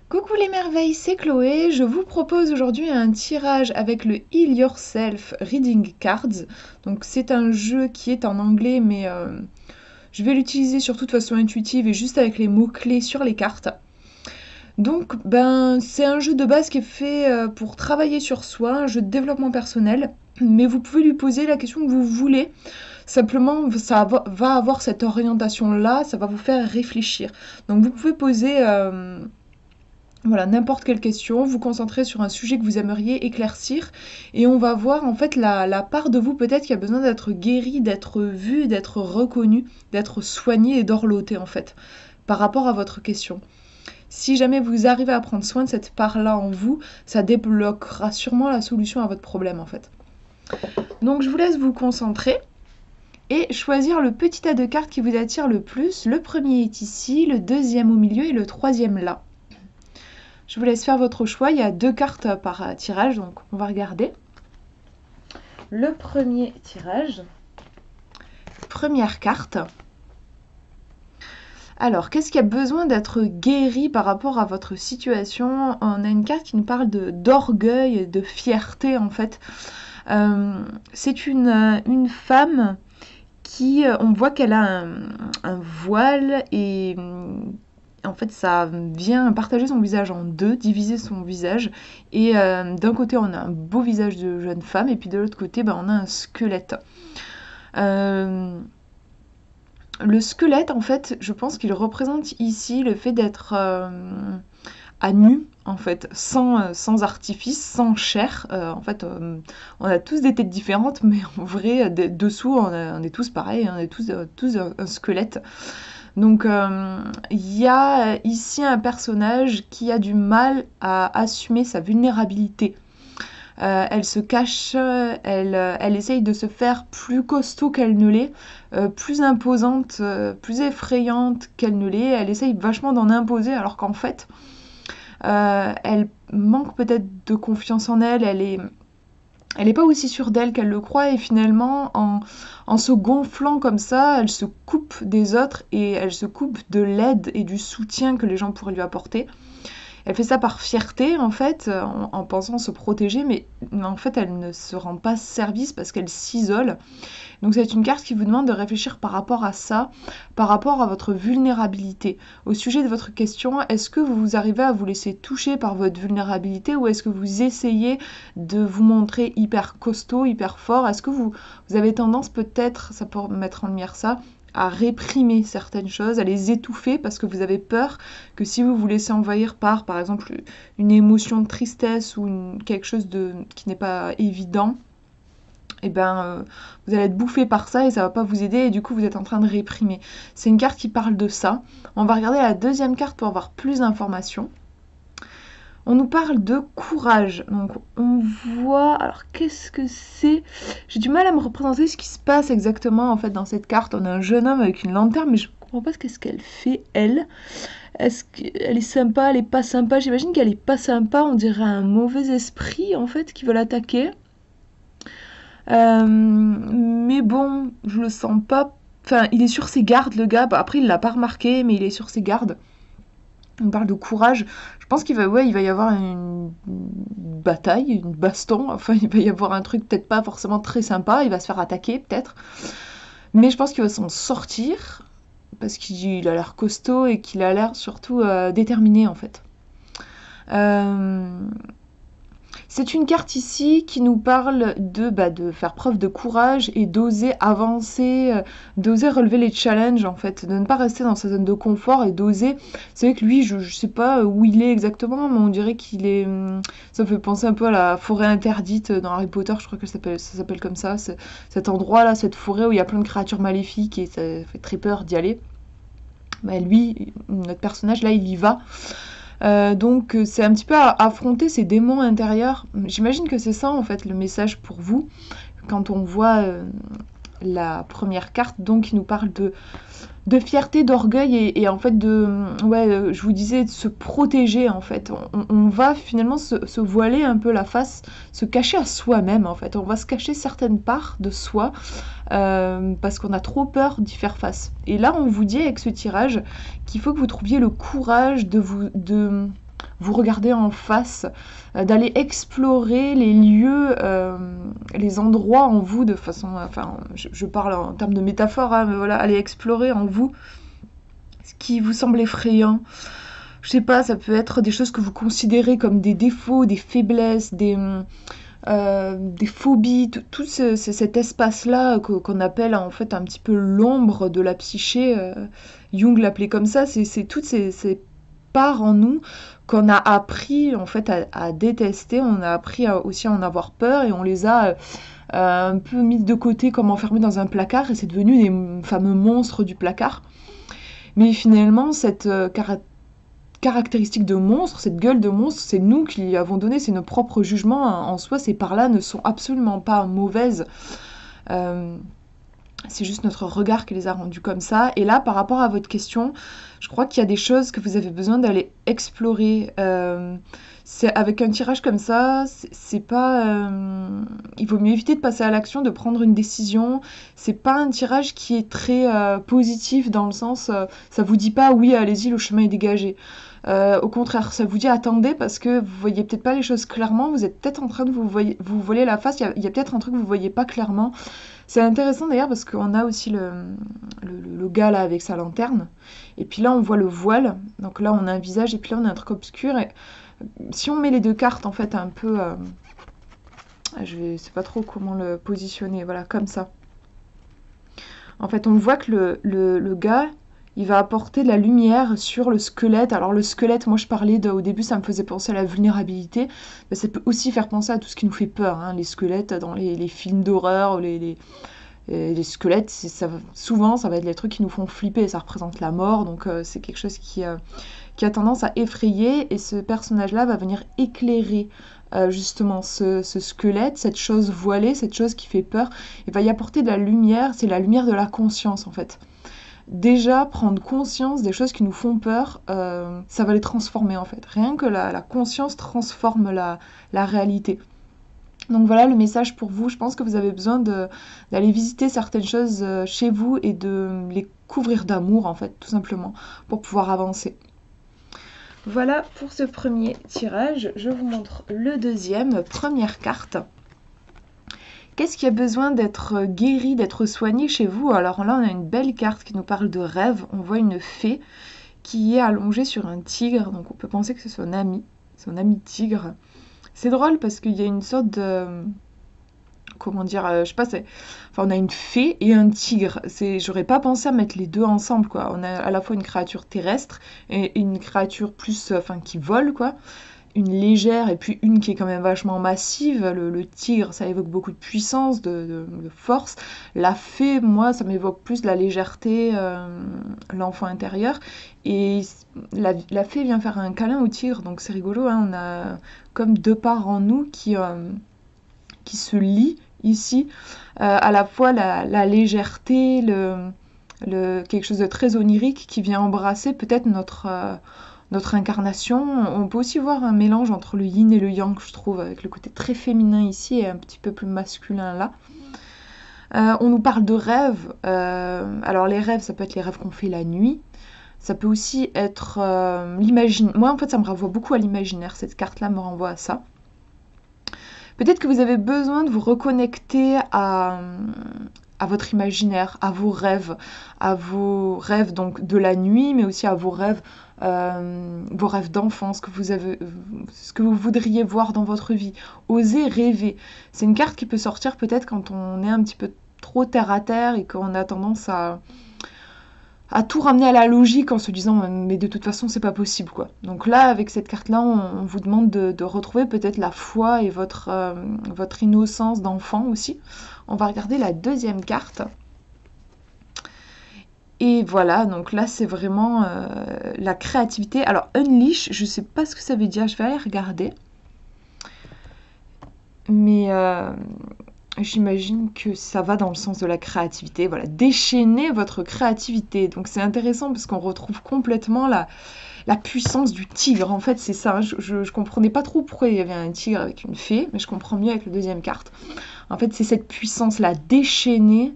Coucou les merveilles, c'est Chloé. Je vous propose aujourd'hui un tirage avec le Heal Yourself Reading Cards. Donc c'est un jeu qui est en anglais, mais je vais l'utiliser surtout de façon intuitive et juste avec les mots-clés sur les cartes. Donc c'est un jeu de base qui est fait pour travailler sur soi, un jeu de développement personnel, mais vous pouvez lui poser la question que vous voulez. Simplement, va avoir cette orientation-là, ça va vous faire réfléchir. Donc vous pouvez poser voilà, n'importe quelle question, vous concentrez sur un sujet que vous aimeriez éclaircir et on va voir en fait la part de vous peut-être qui a besoin d'être guérie, d'être vue, d'être reconnue, d'être soignée et dorlotée en fait par rapport à votre question. Si jamais vous arrivez à prendre soin de cette part-là en vous, ça débloquera sûrement la solution à votre problème en fait. Donc je vous laisse vous concentrer et choisir le petit tas de cartes qui vous attire le plus. Le premier est ici, le deuxième au milieu et le troisième là. Je vous laisse faire votre choix. Il y a 2 cartes par tirage, donc on va regarder. Le premier tirage. Première carte. Alors, qu'est-ce qui a besoin d'être guéri par rapport à votre situation? On a une carte qui nous parle d'orgueil et de fierté, en fait. C'est une femme qui, on voit qu'elle a un voile et en fait, ça vient partager son visage en deux, diviser son visage. Et d'un côté, on a un beau visage de jeune femme, et puis de l'autre côté, on a un squelette. Le squelette, en fait, je pense qu'il représente ici le fait d'être à nu, en fait, sans artifice, sans chair. En fait, on a tous des têtes différentes, mais en vrai, dessous, on est tous pareils, on est tous un squelette. Donc il y a ici un personnage qui a du mal à assumer sa vulnérabilité. Elle se cache, elle essaye de se faire plus costaud qu'elle ne l'est, plus imposante, plus effrayante qu'elle ne l'est. Elle essaye vachement d'en imposer alors qu'en fait, elle manque peut-être de confiance en elle, elle n'est pas aussi sûre d'elle qu'elle le croit et finalement, en se gonflant comme ça, elle se coupe des autres et elle se coupe de l'aide et du soutien que les gens pourraient lui apporter. Elle fait ça par fierté en fait, en pensant se protéger, mais en fait elle ne se rend pas service parce qu'elle s'isole. Donc c'est une carte qui vous demande de réfléchir par rapport à ça, par rapport à votre vulnérabilité. Au sujet de votre question, est-ce que vous arrivez à vous laisser toucher par votre vulnérabilité ou est-ce que vous essayez de vous montrer hyper costaud, hyper fort? Est-ce que vous avez tendance peut-être, ça peut mettre en lumière ça, à réprimer certaines choses, à les étouffer parce que vous avez peur que si vous vous laissez envahir par exemple, une émotion de tristesse ou quelque chose qui n'est pas évident, et vous allez être bouffé par ça et ça va pas vous aider et du coup vous êtes en train de réprimer. C'est une carte qui parle de ça. On va regarder la deuxième carte pour avoir plus d'informations. On nous parle de courage. Donc on voit... Alors qu'est-ce que c'est? J'ai du mal à me représenter ce qui se passe exactement en fait dans cette carte. On a un jeune homme avec une lanterne mais je comprends pas ce qu'elle fait elle. Est-ce qu'elle est sympa? Elle est pas sympa? J'imagine qu'elle est pas sympa. On dirait un mauvais esprit en fait qui veut l'attaquer. Mais bon, je le sens pas. Enfin, il est sur ses gardes, le gars. Après, il l'a pas remarqué, mais il est sur ses gardes. On parle de courage. Je pense qu'il va y avoir une bataille, une baston. Enfin, il va y avoir un truc peut-être pas forcément très sympa. Il va se faire attaquer, peut-être. Mais je pense qu'il va s'en sortir parce qu'il a l'air costaud et qu'il a l'air surtout déterminé, en fait. C'est une carte ici qui nous parle de faire preuve de courage et d'oser avancer, d'oser relever les challenges en fait, de ne pas rester dans sa zone de confort et d'oser. C'est vrai que lui, je sais pas où il est exactement, mais on dirait qu'il est... Ça me fait penser un peu à la forêt interdite dans Harry Potter, je crois que ça s'appelle comme ça. Cet endroit-là, cette forêt où il y a plein de créatures maléfiques et ça fait très peur d'y aller. Bah, lui, notre personnage là, il y va. Donc c'est un petit peu à affronter ses démons intérieurs. J'imagine que c'est ça en fait le message pour vous quand on voit la première carte, donc qui nous parle de fierté, d'orgueil et en fait je vous disais de se protéger en fait. On va finalement se voiler un peu la face, se cacher à soi-même en fait. On va se cacher certaines parts de soi parce qu'on a trop peur d'y faire face. Et là on vous dit avec ce tirage qu'il faut que vous trouviez le courage de vous regarder en face, d'aller explorer les lieux, les endroits en vous de façon, enfin, je parle en termes de métaphore, hein, mais voilà, aller explorer en vous ce qui vous semble effrayant. Je sais pas, ça peut être des choses que vous considérez comme des défauts, des faiblesses, des phobies, tout cet espace-là qu'on appelle en fait un petit peu l'ombre de la psyché. Jung l'appelait comme ça, c'est toutes ces parts en nous qu'on a appris en fait à détester, on a appris aussi à en avoir peur et on les a un peu mises de côté comme enfermées dans un placard et c'est devenu des fameux monstres du placard. Mais finalement, cette caractéristique de monstre, cette gueule de monstre, c'est nous qui lui avons donné, c'est nos propres jugements en soi, ces parts-là ne sont absolument pas mauvaises. C'est juste notre regard qui les a rendues comme ça. Et là, par rapport à votre question, je crois qu'il y a des choses que vous avez besoin d'aller explorer. C'est avec un tirage comme ça, c'est pas. Il vaut mieux éviter de passer à l'action, de prendre une décision. C'est pas un tirage qui est très positif dans le sens, ça vous dit pas oui, allez-y, le chemin est dégagé. Au contraire, ça vous dit attendez parce que vous voyez peut-être pas les choses clairement. Vous êtes peut-être en train de vous voler la face. Il y a peut-être un truc que vous voyez pas clairement. C'est intéressant d'ailleurs parce qu'on a aussi le gars là avec sa lanterne. Et puis là on voit le voile. Donc là on a un visage et puis là on a un truc obscur. Et si on met les deux cartes en fait un peu... je sais pas trop comment le positionner. Voilà, comme ça. En fait on voit que le gars... il va apporter de la lumière sur le squelette. Alors le squelette, moi je parlais au début, ça me faisait penser à la vulnérabilité. Mais ça peut aussi faire penser à tout ce qui nous fait peur. Hein. Les squelettes dans les films d'horreur, les squelettes, souvent ça va être les trucs qui nous font flipper. Ça représente la mort, donc c'est quelque chose qui a tendance à effrayer. Et ce personnage-là va venir éclairer justement ce squelette, cette chose voilée, cette chose qui fait peur. Il va y apporter de la lumière, c'est la lumière de la conscience en fait. Déjà, prendre conscience des choses qui nous font peur, ça va les transformer en fait. Rien que la conscience transforme la réalité. Donc voilà le message pour vous. Je pense que vous avez besoin d'aller visiter certaines choses chez vous et de les couvrir d'amour en fait, tout simplement, pour pouvoir avancer. Voilà pour ce premier tirage. Je vous montre le deuxième, première carte. Qu'est-ce qui a besoin d'être guéri, d'être soigné chez vous? Alors là, on a une belle carte qui nous parle de rêve. On voit une fée qui est allongée sur un tigre. Donc on peut penser que c'est son ami tigre. C'est drôle parce qu'il y a une sorte de... comment dire, je sais pas, enfin, on a une fée et un tigre. J'aurais pas pensé à mettre les deux ensemble, quoi. On a à la fois une créature terrestre et une créature plus, enfin, qui vole, quoi. Une légère et puis une qui est quand même vachement massive. Le tigre, ça évoque beaucoup de puissance, de force. La fée, moi, ça m'évoque plus de la légèreté, l'enfant intérieur. Et la fée vient faire un câlin au tigre, donc c'est rigolo. Hein, on a comme deux parts en nous qui se lient ici. À la fois la légèreté, quelque chose de très onirique qui vient embrasser peut-être notre incarnation. On peut aussi voir un mélange entre le yin et le yang, je trouve, avec le côté très féminin ici et un petit peu plus masculin là. On nous parle de rêves. Alors les rêves, ça peut être les rêves qu'on fait la nuit. Ça peut aussi être l'imaginaire. Moi, en fait, ça me renvoie beaucoup à l'imaginaire. Cette carte-là me renvoie à ça. Peut-être que vous avez besoin de vous reconnecter à votre imaginaire, à vos rêves donc de la nuit, mais aussi à vos rêves d'enfance, ce que vous voudriez voir dans votre vie. Osez rêver. C'est une carte qui peut sortir peut-être quand on est un petit peu trop terre à terre et qu'on a tendance à tout ramener à la logique en se disant mais de toute façon c'est pas possible quoi. Donc là avec cette carte là on vous demande de retrouver peut-être la foi et votre innocence d'enfant aussi. On va regarder la deuxième carte. Et voilà, donc là c'est vraiment la créativité. Alors unleash, je sais pas ce que ça veut dire, je vais aller regarder. Mais j'imagine que ça va dans le sens de la créativité. Voilà, déchaîner votre créativité. Donc c'est intéressant parce qu'on retrouve complètement la puissance du tigre. En fait, c'est ça. Je comprenais pas trop pourquoi il y avait un tigre avec une fée, mais je comprends mieux avec la deuxième carte. En fait, c'est cette puissance-là, déchaîner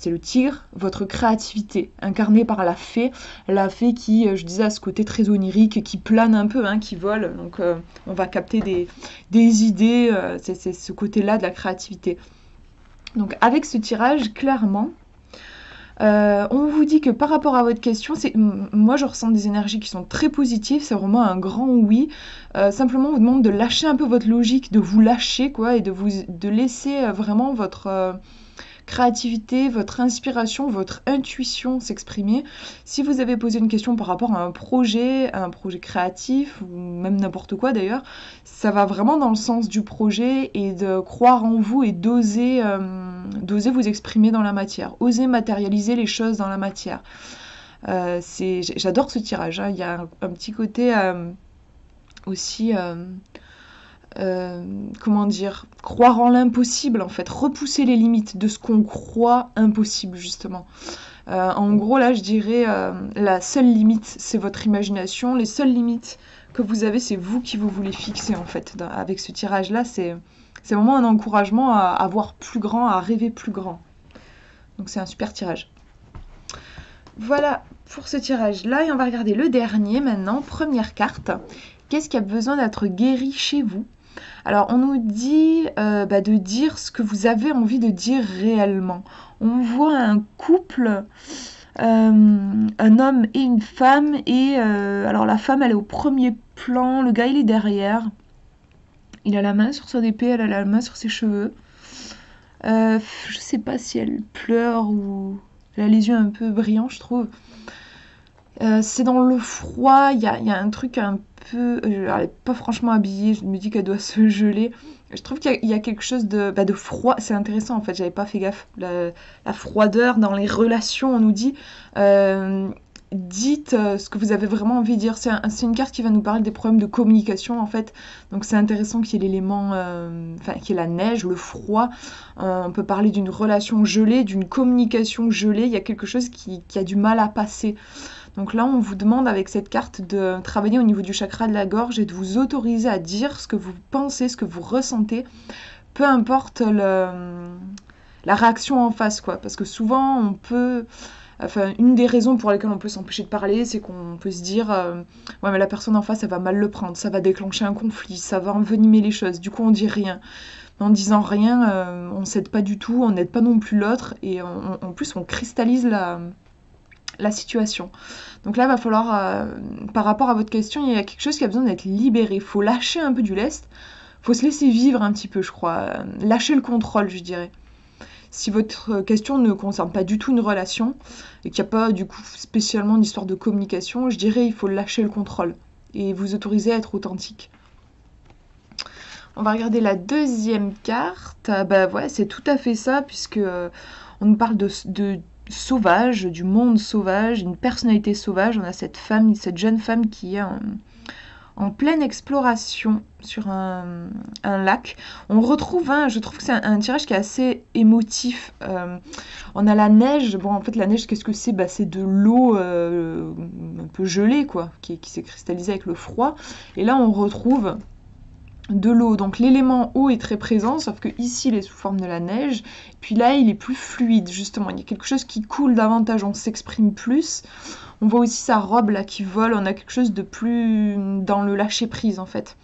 c'est le tigre, votre créativité, incarnée par la fée qui, je disais, a ce côté très onirique, qui plane un peu, hein, qui vole, donc on va capter des idées, c'est ce côté-là de la créativité. Donc avec ce tirage, clairement, on vous dit que par rapport à votre question, moi je ressens des énergies qui sont très positives, c'est vraiment un grand oui. Simplement on vous demande de lâcher un peu votre logique, de vous lâcher quoi, et de laisser vraiment votre créativité, votre inspiration, votre intuition s'exprimer. Si vous avez posé une question par rapport à un projet créatif, ou même n'importe quoi d'ailleurs, ça va vraiment dans le sens du projet et de croire en vous et d'oser vous exprimer dans la matière, oser matérialiser les choses dans la matière. J'adore ce tirage, hein. Il y a un petit côté aussi... comment dire, croire en l'impossible en fait, repousser les limites de ce qu'on croit impossible justement. En gros là je dirais la seule limite c'est votre imagination, les seules limites que vous avez c'est vous qui vous voulez fixer en fait. Avec ce tirage là c'est vraiment un encouragement à voir plus grand, à rêver plus grand. Donc c'est un super tirage. Voilà pour ce tirage là et on va regarder le dernier maintenant, première carte. Qu'est-ce qui a besoin d'être guéri chez vous? Alors, on nous dit de dire ce que vous avez envie de dire réellement. On voit un couple, un homme et une femme, et alors la femme, elle est au premier plan, le gars, il est derrière. Il a la main sur son épée, elle a la main sur ses cheveux. Je sais pas si elle pleure ou... Elle a les yeux un peu brillants, je trouve. C'est dans le froid, il y a un truc un peu... elle n'est pas franchement habillée, je me dis qu'elle doit se geler. Je trouve qu'il y a quelque chose de froid, c'est intéressant en fait, j'avais pas fait gaffe. La froideur dans les relations, on nous dit... dites ce que vous avez vraiment envie de dire. C'est une carte qui va nous parler des problèmes de communication en fait. Donc c'est intéressant qu'il y ait l'élément, qu'il y ait la neige, le froid. On peut parler d'une relation gelée, d'une communication gelée. Il y a quelque chose qui a du mal à passer. Donc là, on vous demande avec cette carte de travailler au niveau du chakra de la gorge et de vous autoriser à dire ce que vous pensez, ce que vous ressentez, peu importe la réaction en face, quoi. Parce que souvent, on peut... Enfin, une des raisons pour lesquelles on peut s'empêcher de parler, c'est qu'on peut se dire ouais, mais la personne en face, elle va mal le prendre, ça va déclencher un conflit, ça va envenimer les choses. Du coup, on dit rien. Mais en disant rien, on s'aide pas du tout, on n'aide pas non plus l'autre, et en plus, on cristallise la situation. Donc là, il va falloir, par rapport à votre question, il y a quelque chose qui a besoin d'être libéré. Il faut lâcher un peu du lest, il faut se laisser vivre un petit peu, je crois. Lâcher le contrôle, je dirais. Si votre question ne concerne pas du tout une relation et qu'il n'y a pas du coup spécialement d'histoire de communication, je dirais il faut lâcher le contrôle et vous autoriser à être authentique. On va regarder la deuxième carte. Ouais, c'est tout à fait ça puisque on nous parle de sauvage, du monde sauvage, une personnalité sauvage. On a cette jeune femme qui est en pleine exploration sur un lac. On retrouve, je trouve que c'est un tirage qui est assez émotif. On a la neige. Bon, en fait, la neige, qu'est-ce que c'est? C'est de l'eau un peu gelée, quoi, qui s'est cristallisée avec le froid. Et là, on retrouve de l'eau. Donc l'élément eau est très présent, sauf que ici il est sous forme de la neige. Puis là, il est plus fluide, justement. Il y a quelque chose qui coule davantage, on s'exprime plus. On voit aussi sa robe là qui vole, on a quelque chose de plus dans le lâcher-prise en fait.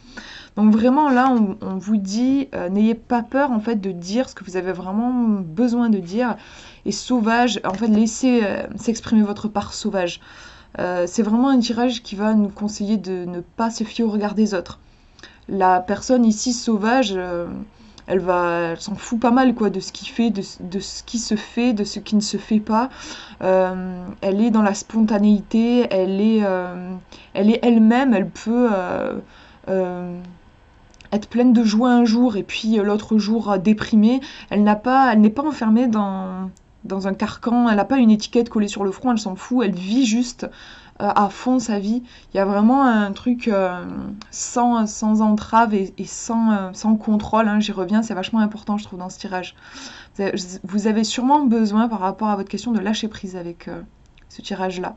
Donc vraiment là, on vous dit, n'ayez pas peur en fait de dire ce que vous avez vraiment besoin de dire. Et sauvage, en fait, laissez s'exprimer votre part sauvage. C'est vraiment un tirage qui va nous conseiller de ne pas se fier au regard des autres. La personne ici sauvage, elle s'en fout pas mal quoi de ce qui fait, de ce qui se fait, de ce qui ne se fait pas. Elle est dans la spontanéité, elle est elle-même, elle peut être pleine de joie un jour et puis l'autre jour déprimée. Elle n'est pas enfermée dans un carcan, elle n'a pas une étiquette collée sur le front, elle s'en fout, elle vit juste à fond sa vie. Il y a vraiment un truc sans entrave et sans contrôle, hein. J'y reviens, c'est vachement important je trouve dans ce tirage. Vous avez sûrement besoin par rapport à votre question de lâcher prise avec ce tirage là.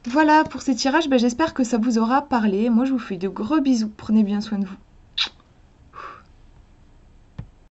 Voilà pour ces tirages, j'espère que ça vous aura parlé. Moi je vous fais de gros bisous, prenez bien soin de vous.